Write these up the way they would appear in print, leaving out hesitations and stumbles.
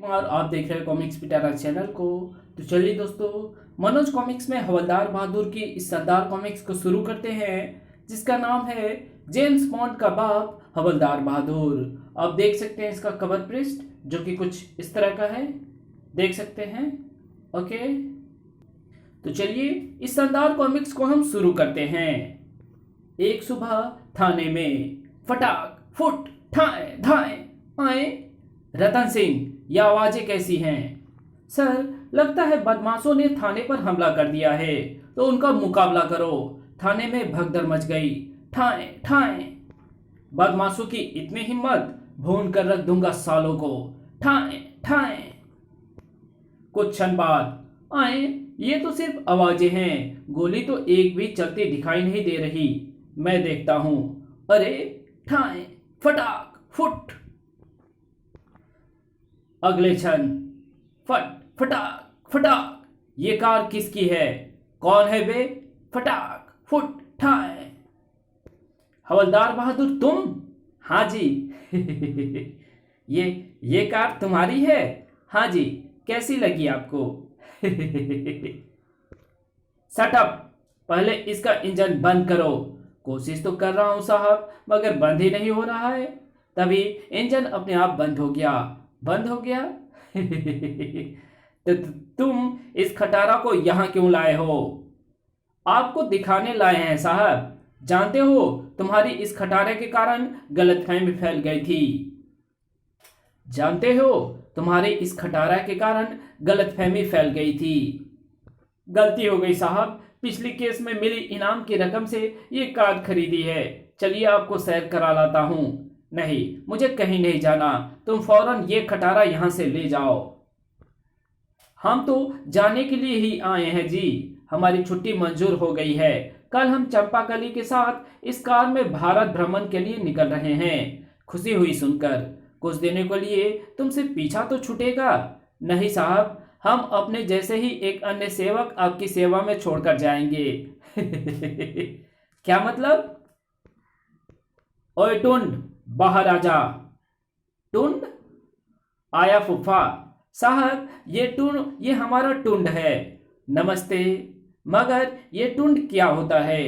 और आप देख रहे हैं कॉमिक्स पिटारा चैनल को। तो चलिए दोस्तों, मनोज कॉमिक्स में हवलदार बहादुर की इस शानदार कॉमिक्स को शुरू करते हैं, जिसका नाम है जेम्स बॉन्ड का बाप हवलदार बहादुर। आप देख सकते हैं इसका कवर पृष्ठ, जो कि कुछ इस तरह का है, देख सकते हैं। ओके, तो चलिए इस शानदार कॉमिक्स को हम शुरू करते हैं। एक सुबह थाने में फटाक फुट ठाए धाए आए। रतन सिंह, ये आवाजें कैसी हैं? सर, लगता है बदमाशों ने थाने पर हमला कर दिया है, तो उनका मुकाबला करो। थाने में भगदड़ मच गई। ठाए ठाए। बदमाशों की इतनी हिम्मत, भून कर रख दूंगा सालों को। ठाए ठाए। कुछ क्षण बाद आए, ये तो सिर्फ आवाजें हैं, गोली तो एक भी चलती दिखाई नहीं दे रही। मैं देखता हूं। अरे ठाए फटाक फुट। अगले क्षण फट फटाक फटाक। ये कार किसकी है? कौन है बे? फटाक फुट ठाए। हवलदार बहादुर तुम? हाँ जी। ये कार तुम्हारी है? हाँ जी। कैसी लगी आपको? Shut up. पहले इसका इंजन बंद करो। कोशिश तो कर रहा हूं साहब, मगर बंद ही नहीं हो रहा है। तभी इंजन अपने आप बंद हो गया। बंद हो गया? तो तुम इस खटारा को यहां क्यों लाए हो? आपको दिखाने लाए हैं साहब। जानते हो, तुम्हारी इस खटारे के कारण गलतफहमी फैल गई थी। जानते हो, तुम्हारे इस खटारा के कारण गलतफहमी फैल गई थी। गलती हो गई साहब, पिछली केस में मिली इनाम की रकम से ये कार खरीदी है। चलिए आपको सैर करा लाता हूं। नहीं, मुझे कहीं नहीं जाना, तुम फौरन ये खटारा यहां से ले जाओ। हम तो जाने के लिए ही आए हैं जी, हमारी छुट्टी मंजूर हो गई है। कल हम चंपाकली के साथ इस कार में भारत भ्रमण के लिए निकल रहे हैं। खुशी हुई सुनकर। कुछ देने के लिए तुमसे पीछा तो छूटेगा नहीं साहब। हम अपने जैसे ही एक अन्य सेवक आपकी सेवा में छोड़कर जाएंगे। क्या मतलब? ओए टुंड, बाहर आजा। टुंड? आया फूफा साहब, ये हमारा टुंड है। नमस्ते। मगर ये टुंड क्या होता है?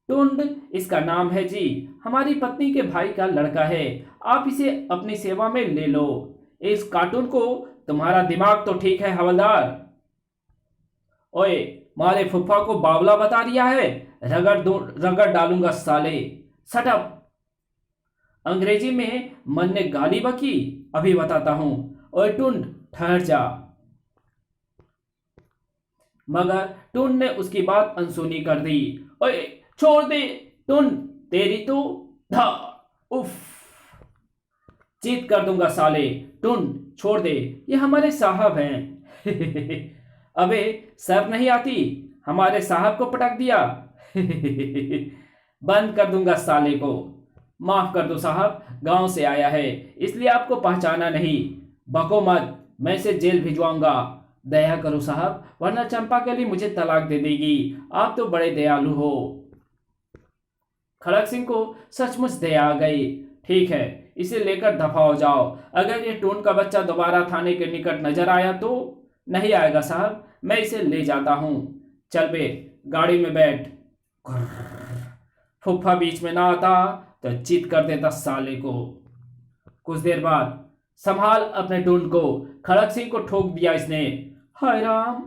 टुंड इसका नाम है जी, हमारी पत्नी के भाई का लड़का है। आप इसे अपनी सेवा में ले लो। इस कार्टून को तुम्हारा दिमाग तो ठीक है हवलदार? ओए, मारे फुफ्फा को बावला बता दिया है। रगड़ डालूंगा साले। Shut up. अंग्रेजी में मन ने गाली बकी, अभी बताता हूं। ओए टुंड, ठहर जा। मगर टुंड ने उसकी बात अनसुनी कर दी। ओए छोड़ दे टुंड, तेरी तो धा। उफ, चीत कर दूंगा साले। टुंड छोड़ दे, ये हमारे साहब हैं। अबे शर्म नहीं आती? हमारे साहब को पटक दिया। बंद कर दूंगा साले को। माफ कर दो साहब, गांव से आया है, इसलिए आपको पहचाना नहीं। बको मत, मैं इसे जेल भिजवाऊंगा। दया करो साहब, वरना चंपा के लिए मुझे तलाक दे देगी। आप तो बड़े दयालु हो। खड़क सिंह को सचमुच दया आ गई। ठीक है, इसे लेकर दफा हो जाओ। अगर ये टून का बच्चा दोबारा थाने के निकट नजर आया तो? नहीं आएगा साहब, मैं इसे ले जाता हूं। चल बे, गाड़ी में बैठ। फुफ्फा बीच में ना आता तो चित कर देता साले को। कुछ देर बाद संभाल अपने टून को, खड़क सिंह को ठोक दिया इसने। हाय राम,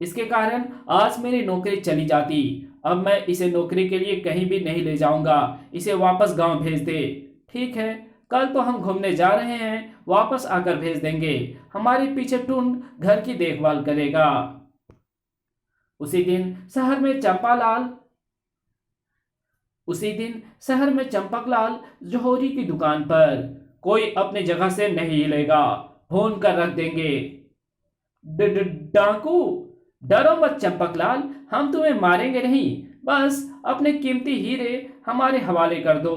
इसके कारण आज मेरी नौकरी चली जाती। अब मैं इसे नौकरी के लिए कहीं भी नहीं ले जाऊंगा। इसे वापस गांव भेज दे। ठीक है, कल तो हम घूमने जा रहे हैं, वापस आकर भेज देंगे। हमारे पीछे टुंड घर की देखभाल करेगा। उसी दिन शहर में चंपकलाल जौहरी की दुकान पर। कोई अपनी जगह से नहीं हिलेगा, भून कर रख देंगे। डाकू, डरो मत चंपकलाल, हम तुम्हें मारेंगे नहीं। बस अपने कीमती हीरे हमारे हवाले कर दो।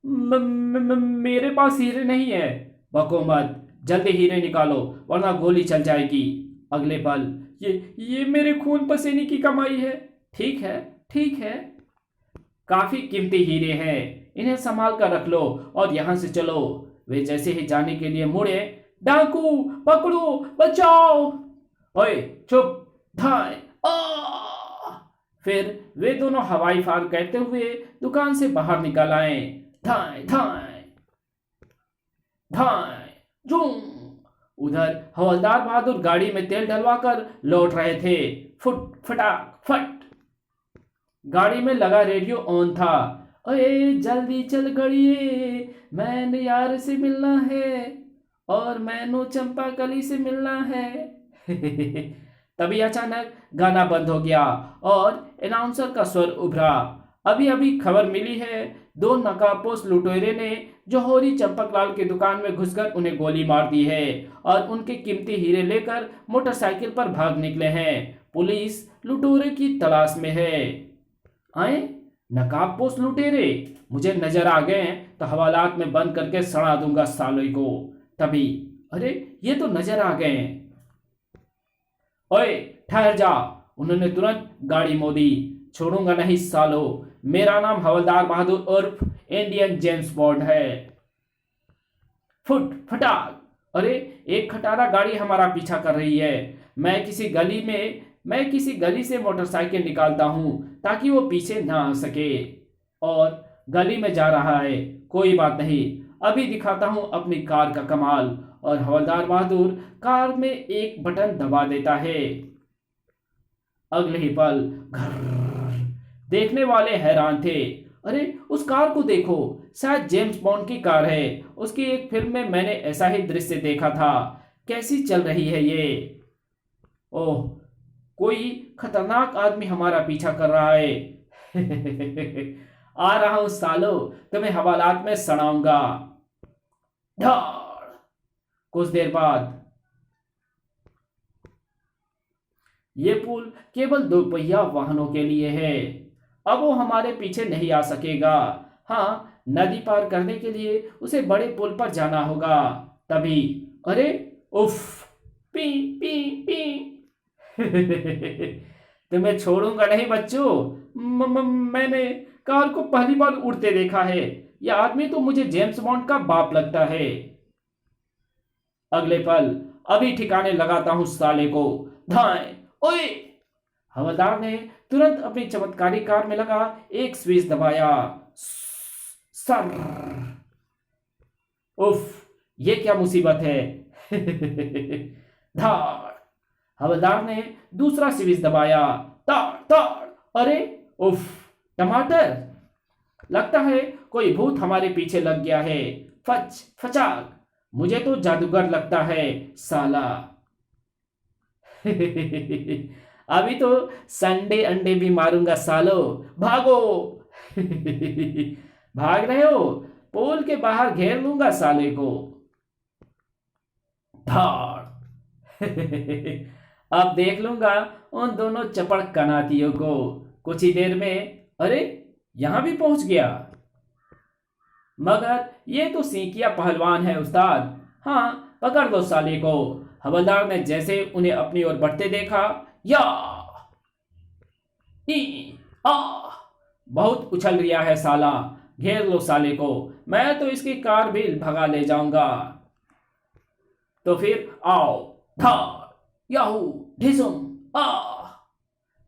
मेरे पास हीरे नहीं है। बको मत, जल्दी हीरे निकालो, वरना गोली चल जाएगी। अगले पल, ये मेरे खून पसीने की कमाई है। ठीक है, ठीक है, काफी कीमती हीरे हैं, इन्हें संभाल कर रख लो और यहां से चलो। वे जैसे ही जाने के लिए मुड़े, डाकू पकड़ो, बचाओ। ओए चुप, धाय आ। फिर वे दोनों हवाई फायर करते हुए दुकान से बाहर निकल आए। धाय धाय धाय जूम। उधर हवलदार बहादुर गाड़ी में तेल डलवाकर लौट रहे थे। फुट फटाक फट। गाड़ी में लगा रेडियो ऑन था। अरे जल्दी चल गड़िए, मैंने यार से मिलना है और मैनू चंपा कली से मिलना है। तभी अचानक गाना बंद हो गया और अनाउंसर का स्वर उभरा। अभी अभी खबर मिली है, दो नकाबपोश लुटेरे ने जौहरी चंपकलाल की दुकान में घुसकर उन्हें गोली मार दी है और उनके कीमती हीरे लेकर मोटरसाइकिल पर भाग निकले हैं। पुलिस लुटेरे की तलाश में है। आए नकाबपोश लुटेरे मुझे नजर आ गए तो हवालात में बंद करके सड़ा दूंगा सालों को। तभी अरे ये तो नजर आ गए। ओए ठहर जा। उन्होंने तुरंत गाड़ी मोड़ी। छोड़ूंगा नहीं सालो, मेरा नाम हवलदार बहादुर उर्फ इंडियन जेम्स बॉन्ड है। फुट फटाक। अरे एक खटारा गाड़ी हमारा पीछा कर रही है। मैं किसी गली से मोटरसाइकिल निकालता हूं ताकि वो पीछे ना आ सके। और गली में जा रहा है, कोई बात नहीं, अभी दिखाता हूं अपनी कार का कमाल। और हवलदार बहादुर कार में एक बटन दबा देता है। अगले ही पल घर देखने वाले हैरान थे। अरे उस कार को देखो, शायद जेम्स बॉन्ड की कार है। उसकी एक फिल्म में मैंने ऐसा ही दृश्य देखा था। कैसी चल रही है ये। ओह, कोई खतरनाक आदमी हमारा पीछा कर रहा है। आ रहा हूं सालो, तुम्हें हवालात में सड़ाऊंगा। धाड़। कुछ देर बाद ये पुल केवल दोपहिया वाहनों के लिए है। अब वो हमारे पीछे नहीं आ सकेगा। हाँ, नदी पार करने के लिए उसे बड़े पुल पर जाना होगा। तभी अरे उफ, पी पी पी। तुम्हें छोड़ूंगा नहीं बच्चों। मैंने कार को पहली बार उड़ते देखा है। यह आदमी तो मुझे जेम्स बॉन्ड का बाप लगता है। अगले पल अभी ठिकाने लगाता हूं साले को। धाए ओए। हवलदार ने तुरंत अपनी चमत्कारी कार में लगा एक स्विच दबाया। सर। उफ, ये क्या मुसीबत है। धाड़। हवलदार ने दूसरा स्विच दबाया। ताड़ ताड़। अरे उफ, टमाटर। लगता है कोई भूत हमारे पीछे लग गया है। फच फचाक। मुझे तो जादूगर लगता है साला। अभी तो संडे अंडे भी मारूंगा सालो। भागो। भाग रहे हो, पोल के बाहर घेर लूंगा साले को। धाड़। अब देख लूंगा उन दोनों चपड़ कनातियों को। कुछ ही देर में अरे यहां भी पहुंच गया। मगर ये तो सीकिया पहलवान है उस्ताद। हाँ, पकड़ दो साले को। हवलदार ने जैसे उन्हें अपनी ओर बढ़ते देखा, या ई आ, बहुत उछल रिया है साला। घेर लो साले को, मैं तो इसकी कार भी भगा ले जाऊंगा। तो फिर आओ। धार याहू ढिसुम आ।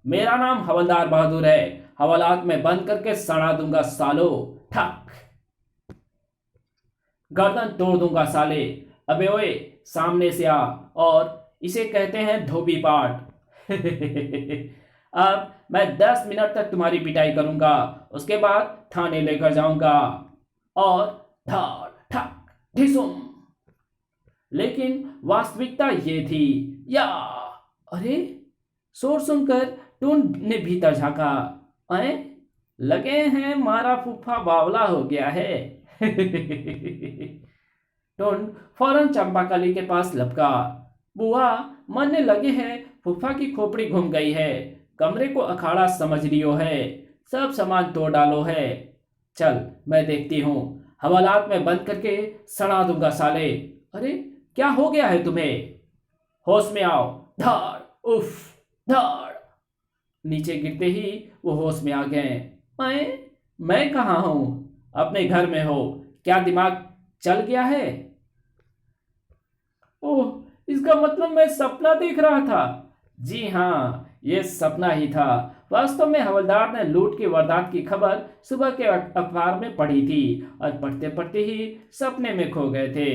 मेरा नाम हवलदार बहादुर है। हवालात में बंद करके सड़ा दूंगा सालो। ठक। गर्दन तोड़ दूंगा साले। अबे ओए, सामने से आ। और इसे कहते हैं धोबी पाट। अब मैं 10 मिनट तक तुम्हारी पिटाई करूंगा, उसके बाद थाने लेकर जाऊंगा। और धाड़ ठक ढिसुम। लेकिन वास्तविकता ये थी, या अरे शोर सुनकर टून ने भीतर झांका। अरे लगे हैं मारा फूफा बावला हो गया है। टून फौरन चंपाकली के पास लपका। बुआ, मरने लगे हैं, फूफा की खोपड़ी घूम गई है। कमरे को अखाड़ा समझ लियो है, सब सामान तोड़ डालो है। चल मैं देखती हूँ, हवालात में बंद करके सड़ा दूंगा साले। अरे क्या हो गया है तुम्हें? होश में आओ। धाड़ उफ धाड़। नीचे गिरते ही वो होश में आ गए। मैं कहाँ हूँ? अपने घर में हो। क्या दिमाग चल गया है। ओह, इसका मतलब मैं सपना देख रहा था। जी हाँ, ये सपना ही था। वास्तव में हवलदार ने लूट की वारदात की खबर सुबह के अखबार में पढ़ी थी और पढ़ते पढ़ते ही सपने में खो गए थे।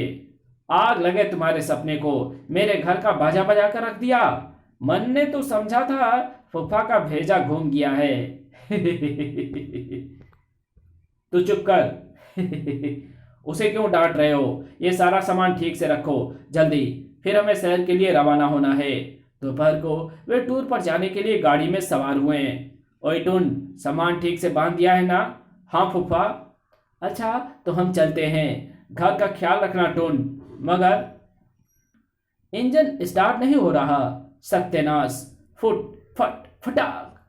आग लगे तुम्हारे सपने को, मेरे घर का बाजा बजा कर रख दिया। मन ने तो समझा था फूफा का भेजा घूम गया है। तू चुप कर। उसे क्यों डांट रहे हो? ये सारा सामान ठीक से रखो जल्दी, फिर हमें शहर के लिए रवाना होना है। दोपहर को वे टूर पर जाने के लिए गाड़ी में सवार हुए। ओए टुन, सामान ठीक से बांध दिया है ना? हाँ फूफा। अच्छा, तो हम चलते हैं। घर का ख्याल रखना टुन। मगर इंजन स्टार्ट नहीं हो रहा। सत्यानाश! फुट फट फटाक!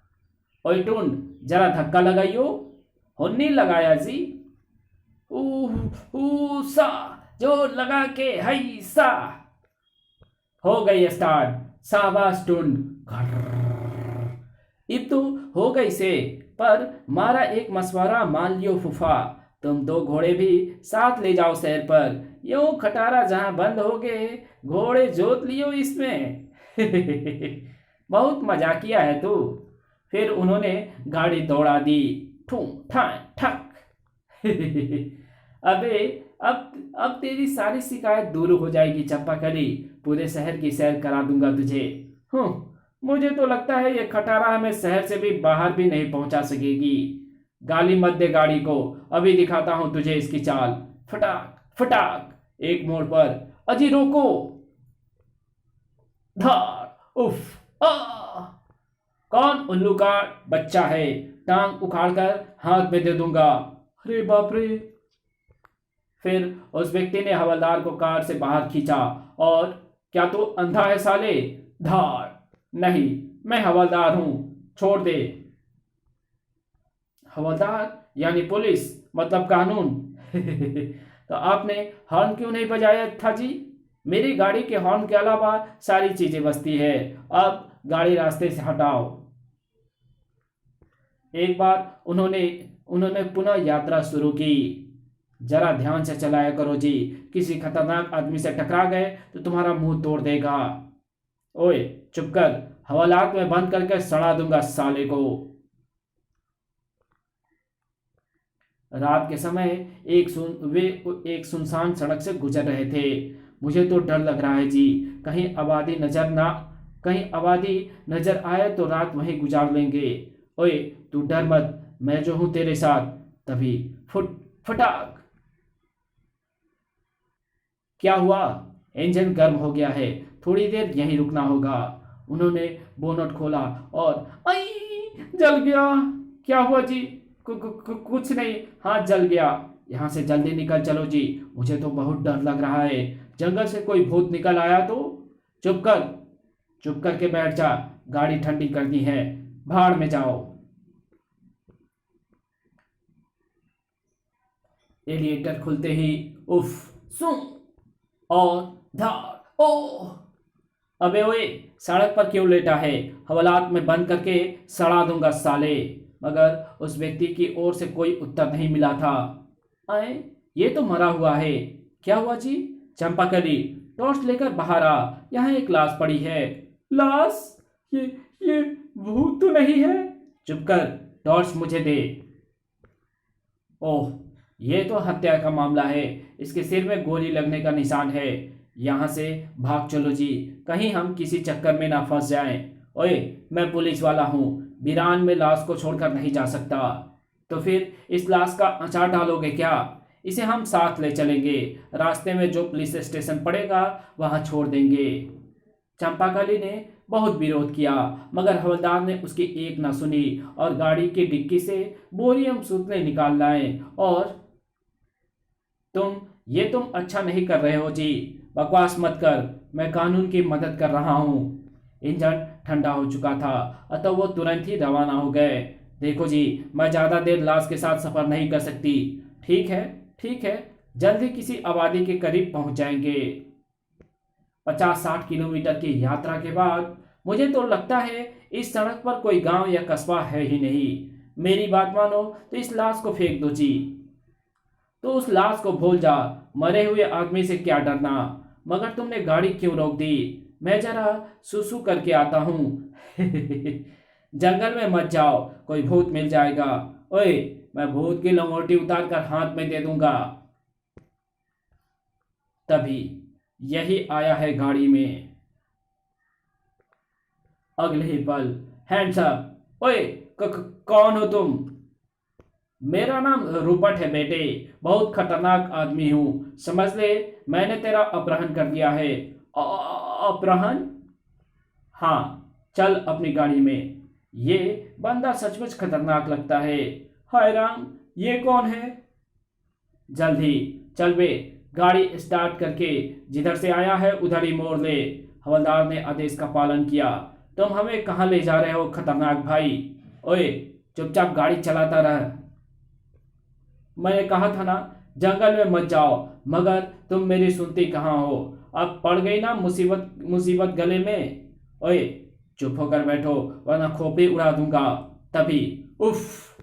ओए टुन, जरा धक्का लगाइयो। होने लगाया जी। सा, जोर लगा के हई सा। हो गई स्टार्ट। शाबाश टुन। अब तो हो गई से, पर मारा एक मशवरा मान लियो फूफा, तुम दो घोड़े भी साथ ले जाओ शहर पर। यूं खटारा जहां बंद हो गए, घोड़े जोत लियो इसमें। बहुत मजा किया है तू। फिर उन्होंने गाड़ी दौड़ा दी। ठू ठा ठक। अबे, अब तेरी सारी शिकायत दूर हो जाएगी चंपाकली। पूरे शहर की सैर करा दूंगा तुझे। मुझे तो लगता है ये खटारा हमें शहर से भी बाहर भी नहीं पहुंचा सकेगी। गाली मत दे गाड़ी को, अभी दिखाता हूं तुझे इसकी चाल। फटाक फटाक। एक मोड़ पर, अजी रोको। धार उफ आ। कौन उल्लू का बच्चा है? टांग उखाड़कर हाथ में दे दूंगा। अरे बाप रे! फिर उस व्यक्ति ने हवलदार को कार से बाहर खींचा। और क्या तू अंधा है साले? धार! नहीं, मैं हवलदार हूं, छोड़ दे। हवलदार यानी पुलिस, मतलब कानून। तो आपने हॉर्न क्यों नहीं बजाया था जी? मेरी गाड़ी के हॉर्न के अलावा सारी चीजें बजती है। अब गाड़ी रास्ते से हटाओ। एक बार उन्होंने पुनः यात्रा शुरू की। जरा ध्यान से चलाया करो जी, किसी खतरनाक आदमी से टकरा गए तो तुम्हारा मुंह तोड़ देगा। ओए चुप कर, हवालात में बंद करके सड़ा दूंगा साले को। रात के समय वे एक सुनसान सड़क से गुजर रहे थे। मुझे तो डर लग रहा है जी, कहीं आबादी नजर आए तो रात वहीं गुजार लेंगे। ओए तू डर मत, मैं जो हूं तेरे साथ। तभी फटाक! क्या हुआ? इंजन गर्म हो गया है, थोड़ी देर यहीं रुकना होगा। उन्होंने बोनट खोला और आई, जल गया। क्या हुआ जी? कुछ नहीं, हाथ जल गया। यहाँ से जल्दी निकल चलो जी, मुझे तो बहुत डर लग रहा है। जंगल से कोई भूत निकल आया तो? चुप करके बैठ जा, गाड़ी ठंडी करनी है। भाड़ में जाओ। एलिएटर खुलते ही उफ सू और धार। ओह! अबे ओए, सड़क पर क्यों लेटा है? हवालात में बंद करके सड़ा दूंगा साले। मगर उस व्यक्ति की ओर से कोई उत्तर नहीं मिला था। आए, ये तो मरा हुआ है। क्या हुआ जी? चंपाकली, टॉर्च लेकर बाहर आ, यहाँ एक लाश पड़ी है। लाश? ये भूत तो नहीं है? चुप कर, टॉर्च मुझे दे। ओह, ये तो हत्या का मामला है। इसके सिर में गोली लगने का निशान है। यहाँ से भाग चलो जी, कहीं हम किसी चक्कर में ना फंस जाएं। ओए, मैं पुलिस वाला हूँ, वीरान में लाश को छोड़कर नहीं जा सकता। तो फिर इस लाश का अचार डालोगे क्या? इसे हम साथ ले चलेंगे, रास्ते में जो पुलिस स्टेशन पड़ेगा वहां छोड़ देंगे। चंपाकली ने बहुत विरोध किया, मगर हवलदार ने उसकी एक न सुनी और गाड़ी की डिक्की से बोरियम सूतले निकाल लाए। और तुम अच्छा नहीं कर रहे हो जी, बकवास मत कर, मैं कानून की मदद कर रहा हूँ। इंजन ठंडा हो चुका था, अतः वो तुरंत ही रवाना हो गए। देखो जी, मैं ज़्यादा देर लाश के साथ सफ़र नहीं कर सकती। ठीक है, जल्दी किसी आबादी के करीब पहुंच जाएंगे। 50-60 किलोमीटर की यात्रा के बाद मुझे तो लगता है इस सड़क पर कोई गांव या कस्बा है ही नहीं। मेरी बात मानो तो इस लाश को फेंक दो जी। तो उस लाश को भूल जा, मरे हुए आदमी से क्या डरना। मगर तुमने गाड़ी क्यों रोक दी? मैं जरा सुसु करके आता हूँ। जंगल में मत जाओ, कोई भूत मिल जाएगा। ओए, मैं भूत की लंगोटी उतार कर हाथ में दे दूंगा। तभी यही आया है गाड़ी में। अगले ही पल, हैंड्स अप। ओए, कौन हो तुम? मेरा नाम रूपट है बेटे, बहुत खतरनाक आदमी हूं, समझ ले। मैंने तेरा अपहरण कर दिया है। अपहरण? हाँ, चल अपनी गाड़ी में। ये बंदा सचमुच खतरनाक लगता है। हाय राम, ये कौन है? जल्दी चल बे, गाड़ी स्टार्ट करके जिधर से आया है उधर ही मोड़ ले। हवलदार ने आदेश का पालन किया। तुम हमें कहाँ ले जा रहे हो खतरनाक भाई? ओए, चुपचाप गाड़ी चलाता रह। मैंने कहा था ना, जंगल में मत जाओ, मगर तुम मेरी सुनती कहाँ हो। अब पड़ गई ना मुसीबत मुसीबत गले में। ओए, चुप होकर बैठो वरना खोपड़ी उड़ा दूंगा। तभी उफ।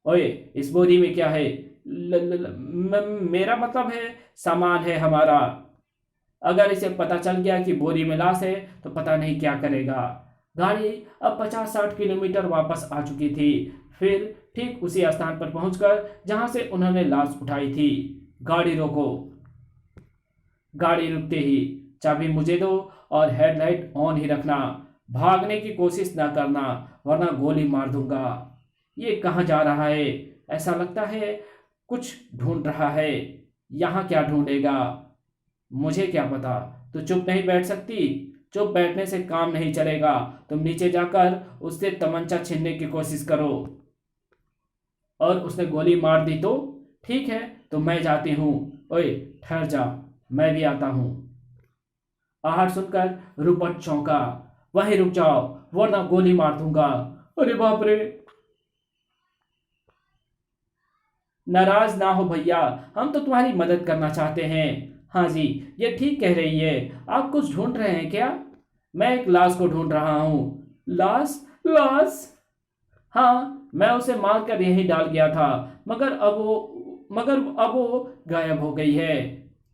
ओए, इस बोरी में क्या है? मेरा मतलब है, सामान है हमारा। अगर इसे पता चल गया कि बोरी में लाश है तो पता नहीं क्या करेगा। गाड़ी अब 50-60 किलोमीटर वापस आ चुकी थी। फिर ठीक उसी स्थान पर पहुंचकर जहां से उन्होंने लाश उठाई थी। गाड़ी रोको। गाड़ी रुकते ही, चाबी मुझे दो और हेडलाइट ऑन ही रखना। भागने की कोशिश ना करना वरना गोली मार दूंगा। ये कहाँ जा रहा है? ऐसा लगता है कुछ ढूंढ रहा है। यहाँ क्या ढूंढेगा? मुझे क्या पता। तो चुप नहीं बैठ सकती? चुप बैठने से काम नहीं चलेगा। तुम नीचे जाकर उससे तमंचा छीनने की कोशिश करो। और उसने गोली मार दी तो? ठीक है, तो मैं जाती हूँ। ओए, ठहर जा, मैं भी आता हूँ। आहट सुनकर रूपट चौंका। वहीं रुक जाओ वरना गोली मार दूंगा। अरे बाप रे! नाराज ना हो भैया, हम तो तुम्हारी मदद करना चाहते हैं। हाँ जी, ये ठीक कह रही है। आप कुछ ढूंढ रहे हैं क्या? मैं एक लाश को ढूंढ रहा हूँ। लाश? लाश? हाँ, मैं उसे मार कर यहीं डाल गया था, मगर अब वो गायब हो गई है।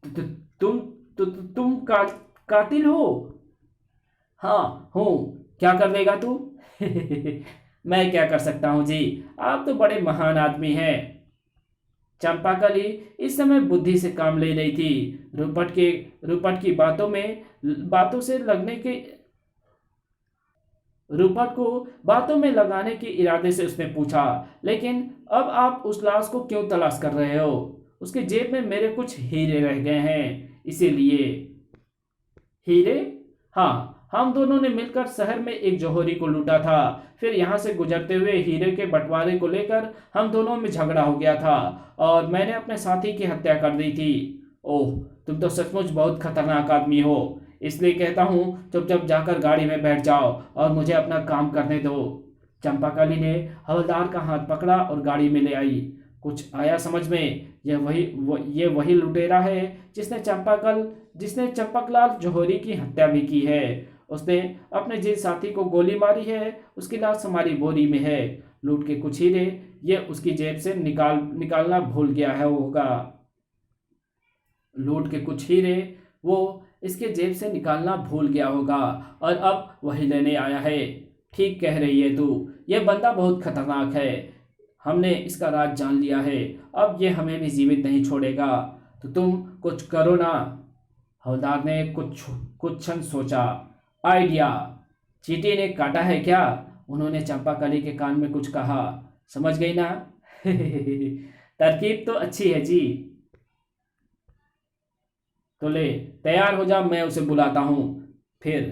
तु, तु, तुम कातिल हो? हाँ हूँ। क्या कर देगा तू? मैं क्या कर सकता हूँ जी, आप तो बड़े महान आदमी हैं। चंपाकली इस समय बुद्धि से काम ले रही थी। रूपट की बातों से लगने के रूपट को बातों में लगाने के इरादे से उसने पूछा, लेकिन अब आप उस लाश को क्यों तलाश कर रहे हो? उसके जेब में मेरे कुछ हीरे रह गए हैं, इसीलिए। हीरे? हाँ, हम दोनों ने मिलकर शहर में एक जौहरी को लूटा था। फिर यहाँ से गुजरते हुए हीरे के बंटवारे को लेकर हम दोनों में झगड़ा हो गया था और मैंने अपने साथी की हत्या कर दी थी। ओह, तुम तो सचमुच बहुत खतरनाक आदमी हो। इसलिए कहता हूँ, चुपचाप जाकर गाड़ी में बैठ जाओ और मुझे अपना काम करने दो। चंपाकली ने हवलदार का हाथ पकड़ा और गाड़ी में ले आई। कुछ आया समझ में? ये वही लुटेरा है जिसने चंपकलाल जौहरी की हत्या भी की है। उसने अपने जिस साथी को गोली मारी है उसकी लाश हमारी बोरी में है। लूट के कुछ हीरे ये उसकी जेब से निकालना भूल गया है होगा। लूट के कुछ हीरे वो इसके जेब से निकालना भूल गया होगा और अब वही लेने आया है। ठीक कह रही है तू, ये बंदा बहुत खतरनाक है। हमने इसका राज जान लिया है, अब ये हमें भी जीवित नहीं छोड़ेगा। तो तुम कुछ करो ना। हवलदार ने कुछ क्षण सोचा। आइडिया। चींटी ने काटा है क्या? उन्होंने चंपाकली के कान में कुछ कहा। समझ गई ना? तरकीब तो अच्छी है जी। तो ले, तैयार हो जा, मैं उसे बुलाता हूं। फिर,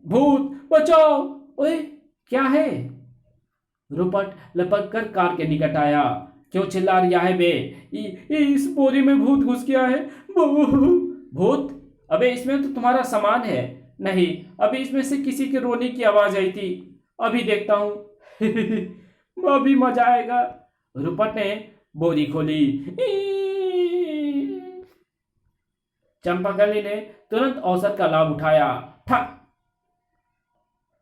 भूत बचाओ! ओए, क्या है? रूपट लपक कर कार के निकट आया। क्यों चिल्ला रहा है बे? इस बोरी में भूत घुस गया है। भूत? अबे, इसमें तो तुम्हारा सामान है। नहीं, अभी इसमें से किसी के रोने की आवाज आई थी। अभी देखता हूं। अभी मजा आएगा। रूपट ने बोरी खोली। चंपाकली ने तुरंत अवसर का लाभ उठाया। ठक!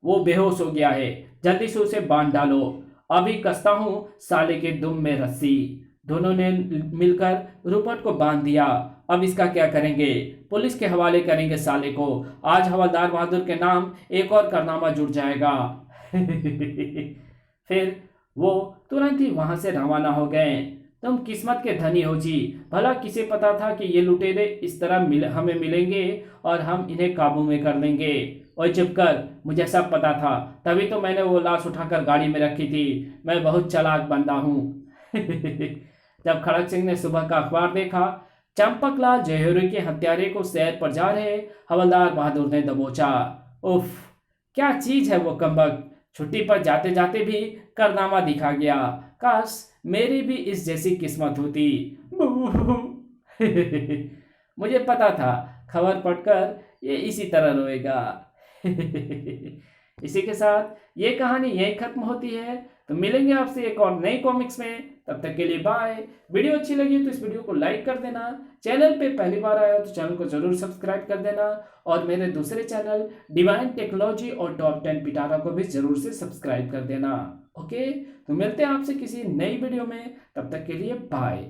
वो बेहोश हो गया है, जल्दी से उसे बांध डालो। अभी कसता हूं साले के दुम में रस्सी। दोनों ने मिलकर रूपर्ट को बांध दिया। अब इसका क्या करेंगे? पुलिस के हवाले करेंगे साले को। आज हवलदार बहादुर के नाम एक और कारनामा जुड़ जाएगा। फिर वो तुरंत ही वहां से रवाना हो गए। तुम किस्मत के धनी हो जी। भला किसे पता था कि ये लुटेरे इस तरह हमें मिलेंगे और हम इन्हें काबू में कर लेंगे। ओए चुप कर, मुझे सब पता था, तभी तो मैंने वो लाश उठाकर गाड़ी में रखी थी। मैं बहुत चालाक बंदा हूँ। जब खड़क सिंह ने सुबह का अखबार देखा, चंपकलाल जौहरी के हत्यारे को सैर पर जा रहे हवलदार बहादुर ने दबोचा। उफ, क्या चीज है वो कमबख्त, छुट्टी पर जाते जाते भी कारनामा दिखा गया। काश मेरी भी इस जैसी किस्मत होती। मुझे पता था खबर पढ़कर ये इसी तरह रोएगा। इसी के साथ ये कहानी यहीं खत्म होती है। तो मिलेंगे आपसे एक और नई कॉमिक्स में, तब तक के लिए बाय। वीडियो अच्छी लगी तो इस वीडियो को लाइक कर देना। चैनल पे पहली बार आया हो तो चैनल को जरूर सब्सक्राइब कर देना और मेरे दूसरे चैनल डिवाइन टेक्नोलॉजी और टॉप 10 पिटारा को भी जरूर से सब्सक्राइब कर देना। ओके, तो मिलते हैं आपसे किसी नई वीडियो में, तब तक के लिए बाय।